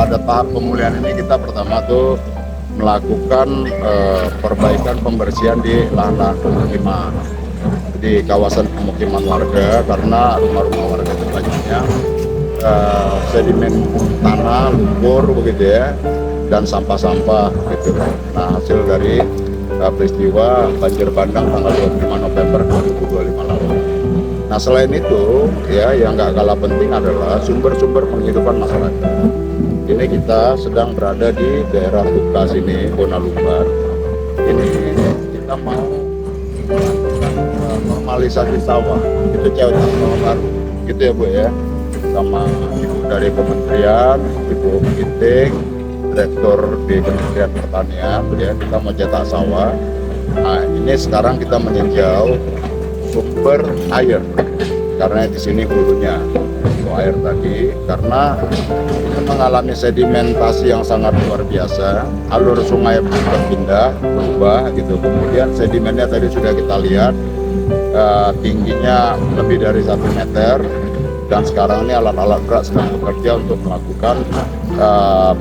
pada tahap pemulihan ini kita pertama tuh melakukan perbaikan pembersihan di lahan-lahan pemukiman, di kawasan pemukiman warga, karena rumah-rumah warga itu banyaknya sedimen tanah, lumpur begitu ya, dan sampah-sampah gitu. Nah, hasil dari peristiwa banjir bandang tanggal 25 November 2025 lalu. Nah, selain itu ya, yang nggak kalah penting adalah sumber-sumber penghidupan masyarakat. Ini kita sedang berada di daerah Tukas ini, Bonalumbar. Ini kita mau normalisasi sawah. Itu cewek sawah baru, gitu ya Bu ya. Sama ibu dari kementerian, Ibu Giting, direktur di Kementerian Pertanian, ya, kita mau cetak sawah. Nah, ini sekarang kita meninjau sumber air, karena di sini hulunya itu air tadi, karena ini mengalami sedimentasi yang sangat luar biasa. Alur sungai berpindah, berubah gitu. Kemudian sedimennya tadi sudah kita lihat tingginya lebih dari 1 meter. Dan sekarang ini alat-alat berat sedang bekerja untuk melakukan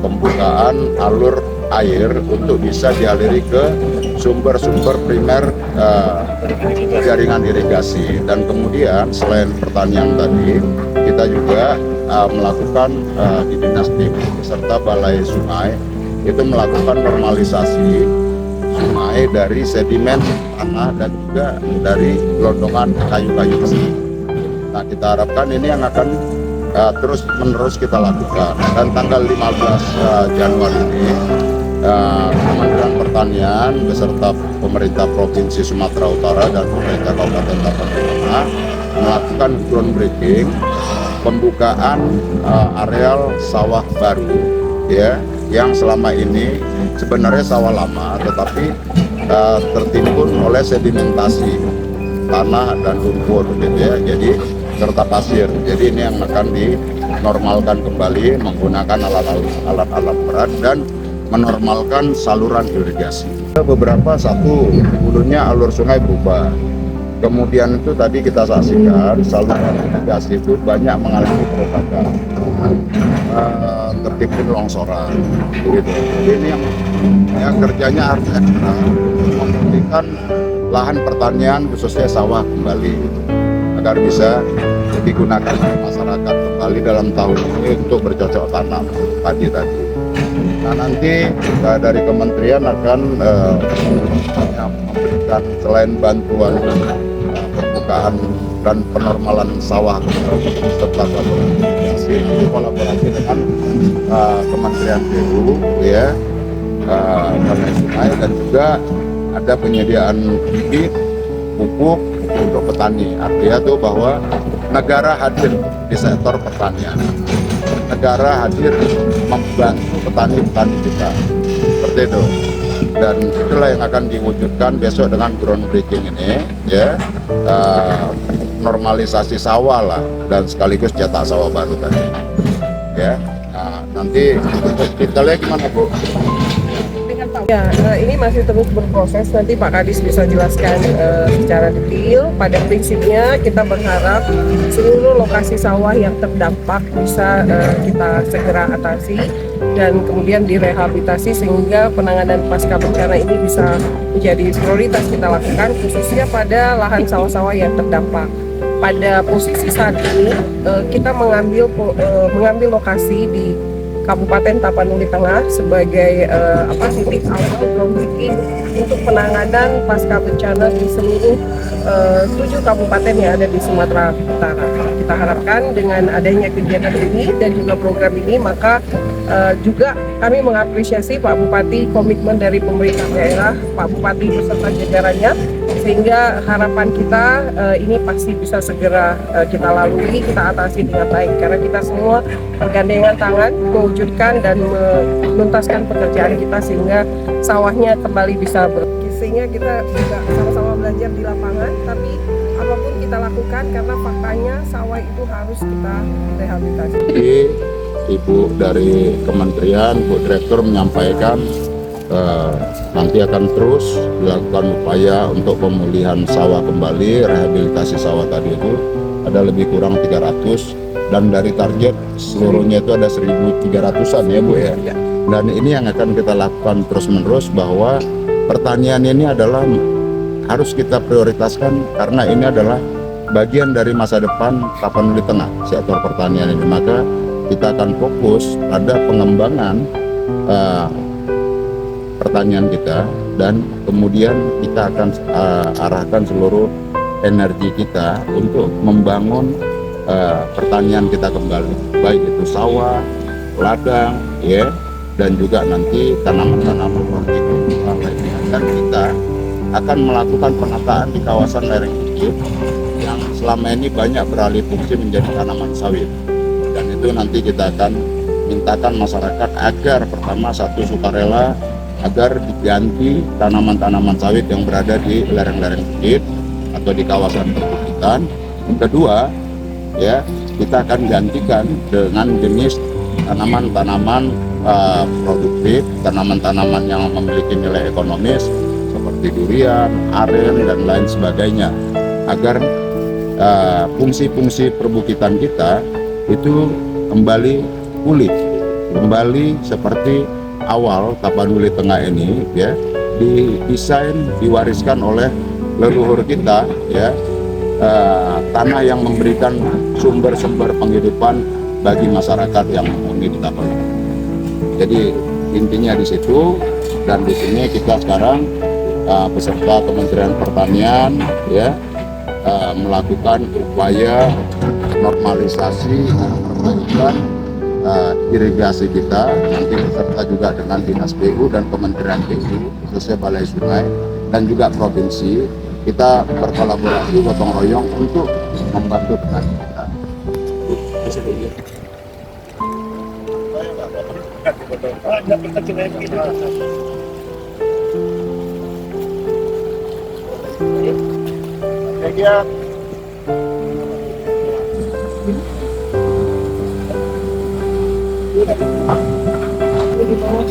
pembukaan alur air untuk bisa dialiri ke sumber-sumber primer jaringan irigasi. Dan kemudian selain pertanian tadi, kita juga melakukan di Dinas Timur serta Balai Sungai itu melakukan normalisasi sungai dari sedimen tanah dan juga dari gelondongan kayu-kayu besar. Nah, kita harapkan ini yang akan terus-menerus kita lakukan. Dan tanggal 15 Januari ini Kementerian Pertanian beserta pemerintah Provinsi Sumatera Utara dan pemerintah Kabupaten Tapanuli melakukan groundbreaking pembukaan areal sawah baru, ya, yang selama ini sebenarnya sawah lama tetapi tertimbun oleh sedimentasi tanah dan lumpur gitu ya, jadi serta pasir. Jadi ini yang akan dinormalkan kembali menggunakan alat-alat berat dan menormalkan saluran irigasi. Beberapa hulunya alur sungai berubah. Kemudian itu tadi kita saksikan saluran irigasi itu banyak mengalami kerusakan, tertimbun longsoran gitu. Jadi ini yang kerjanya harus ekstra memulihkan lahan pertanian khususnya sawah kembali agar bisa digunakan oleh masyarakat kembali dalam tahun ini untuk bercocok tanam padi tadi. Nah, nanti dari kementerian akan memberikan selain bantuan pembukaan dan penormalan sawah serta kolaborasi dengan Kementerian PU ya, Balai Sungai, dan juga ada penyediaan bibit pupuk untuk petani. Artinya tuh bahwa negara hadir di sektor pertanian, negara hadir membantu petani-petani kita, seperti itu. Dan itulah yang akan diwujudkan besok dengan groundbreaking ini ya, normalisasi sawah lah, dan sekaligus cetak sawah baru tadi ya. Nah, nanti detailnya gimana Bu? Ya, ini masih terus berproses. Nanti Pak Kadis bisa jelaskan secara detail. Pada prinsipnya kita berharap seluruh lokasi sawah yang terdampak bisa kita segera atasi dan kemudian direhabilitasi sehingga penanganan pasca bencana ini bisa menjadi prioritas kita lakukan, khususnya pada lahan sawah-sawah yang terdampak. Pada posisi saat ini kita mengambil lokasi di Kabupaten Tapanuli Tengah sebagai titik awal groundbreaking untuk penanganan pasca bencana di seluruh 7 kabupaten yang ada di Sumatera Utara. Kita harapkan dengan adanya kegiatan ini dan juga program ini, maka juga kami mengapresiasi Pak Bupati komitmen dari pemerintah daerah, Pak Bupati beserta jajarannya, sehingga harapan kita ini pasti bisa segera kita lalui, kita atasi dengan baik, karena kita semua bergandengan tangan mewujudkan dan menuntaskan pekerjaan kita sehingga sawahnya kembali bisa sehingga kita juga sama-sama belajar di lapangan. Tapi apapun kita lakukan, karena faktanya sawah itu harus kita rehabilitasi. Ibu dari kementerian, Bu Direktur menyampaikan nanti akan terus dilakukan upaya untuk pemulihan sawah kembali, rehabilitasi sawah tadi itu ada lebih kurang 300, dan dari target seluruhnya itu ada 1.300-an ya Bu ya. Dan ini yang akan kita lakukan terus-menerus, bahwa pertanian ini adalah harus kita prioritaskan karena ini adalah bagian dari masa depan Tapanuli Tengah, sektor pertanian ini. Maka kita akan fokus pada pengembangan pertanian kita, dan kemudian kita akan arahkan seluruh energi kita untuk membangun pertanian kita kembali, baik itu sawah, ladang, ya, dan juga nanti tanaman-tanaman hortikultura lainnya. Dan kita akan melakukan penataan di kawasan lereng Bukit yang selama ini banyak beralih fungsi menjadi tanaman sawit. Dan itu nanti kita akan mintakan masyarakat agar pertama satu sukarela agar diganti tanaman-tanaman sawit yang berada di lereng-lereng bukit atau di kawasan perbukitan. Yang kedua, ya, kita akan gantikan dengan jenis tanaman-tanaman produktif, tanaman-tanaman yang memiliki nilai ekonomis seperti durian, aren, dan lain sebagainya, agar fungsi-fungsi perbukitan kita itu kembali pulih, kembali seperti awal Tapanuli Tengah ini, ya, didesain, diwariskan oleh leluhur kita, ya, tanah yang memberikan sumber-sumber penghidupan bagi masyarakat yang menghuni di Tapanuli. Jadi intinya di situ, dan di sini kita sekarang beserta Kementerian Pertanian, ya, melakukan upaya normalisasi dan perbaikan irigasi kita, nanti beserta juga dengan Dinas PU dan Kementerian PU, khususnya Balai Sungai, dan juga Provinsi. Kita berkolaborasi gotong royong untuk membantu petani kita. Di bawah